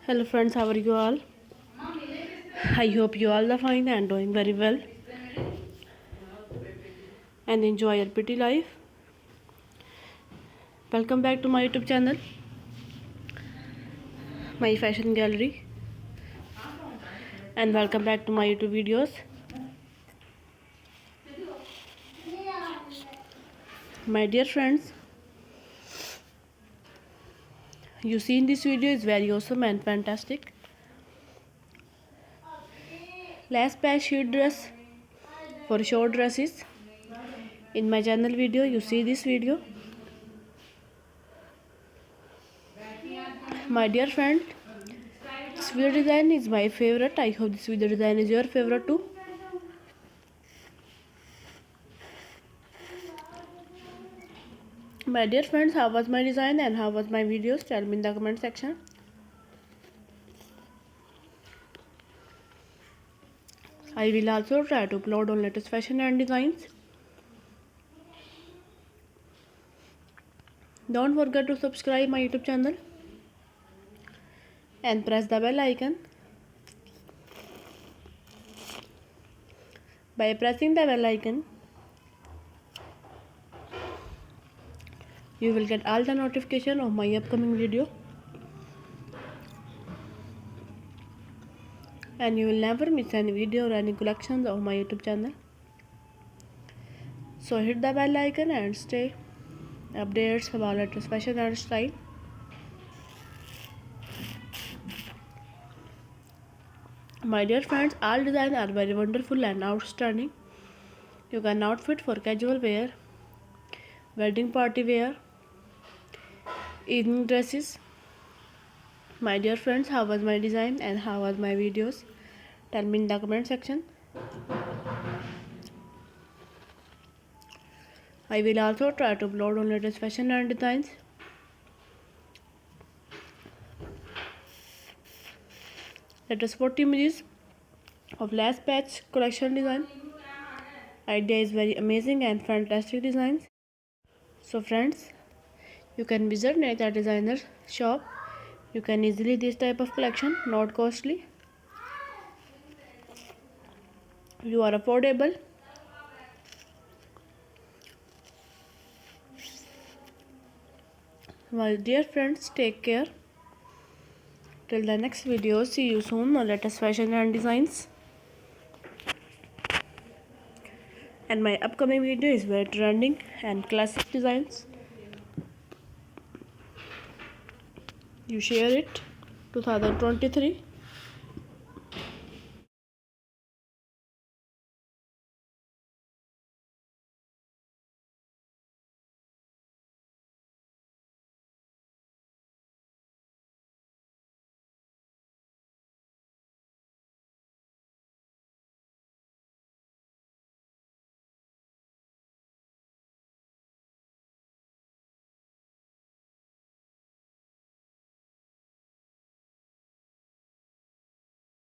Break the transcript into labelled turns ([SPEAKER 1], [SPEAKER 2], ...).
[SPEAKER 1] Hello friends, how are you all? I hope you all are fine and doing very well and enjoy your pretty life. Welcome back to my YouTube channel, my fashion gallery, and welcome back to my YouTube videos. My dear friends, you see in this video is very awesome and fantastic. Lace patch sheet dress for short dresses. In my channel video, you see this video. My dear friend, this video design is my favorite. I hope this video design is your favorite too. My dear friends, how was my design and how was my videos? Tell me in the comment section. I will also try to upload on latest fashion and designs. Don't forget to subscribe my YouTube channel and press the bell icon. By pressing the bell icon, you will get all the notification of my upcoming video and you will never miss any video or any collections of my YouTube channel. So hit the bell icon and stay updates about latest fashion and style. My dear friends, all designs are very wonderful and outstanding. You can outfit for casual wear, wedding party wear, evening dresses. My dear friends, how was my design and how was my videos? Tell me in the comment section. I will also try to upload on latest fashion and designs. Latest 40 images of lace patch collection design. Idea is very amazing and fantastic designs. So friends, you can visit Neita designer shop. You can easily this type of collection, not costly. You are affordable. My dear friends, take care. Till the next video, see you soon on latest fashion and designs. And my upcoming video is very trending and classic designs. You share it 2023.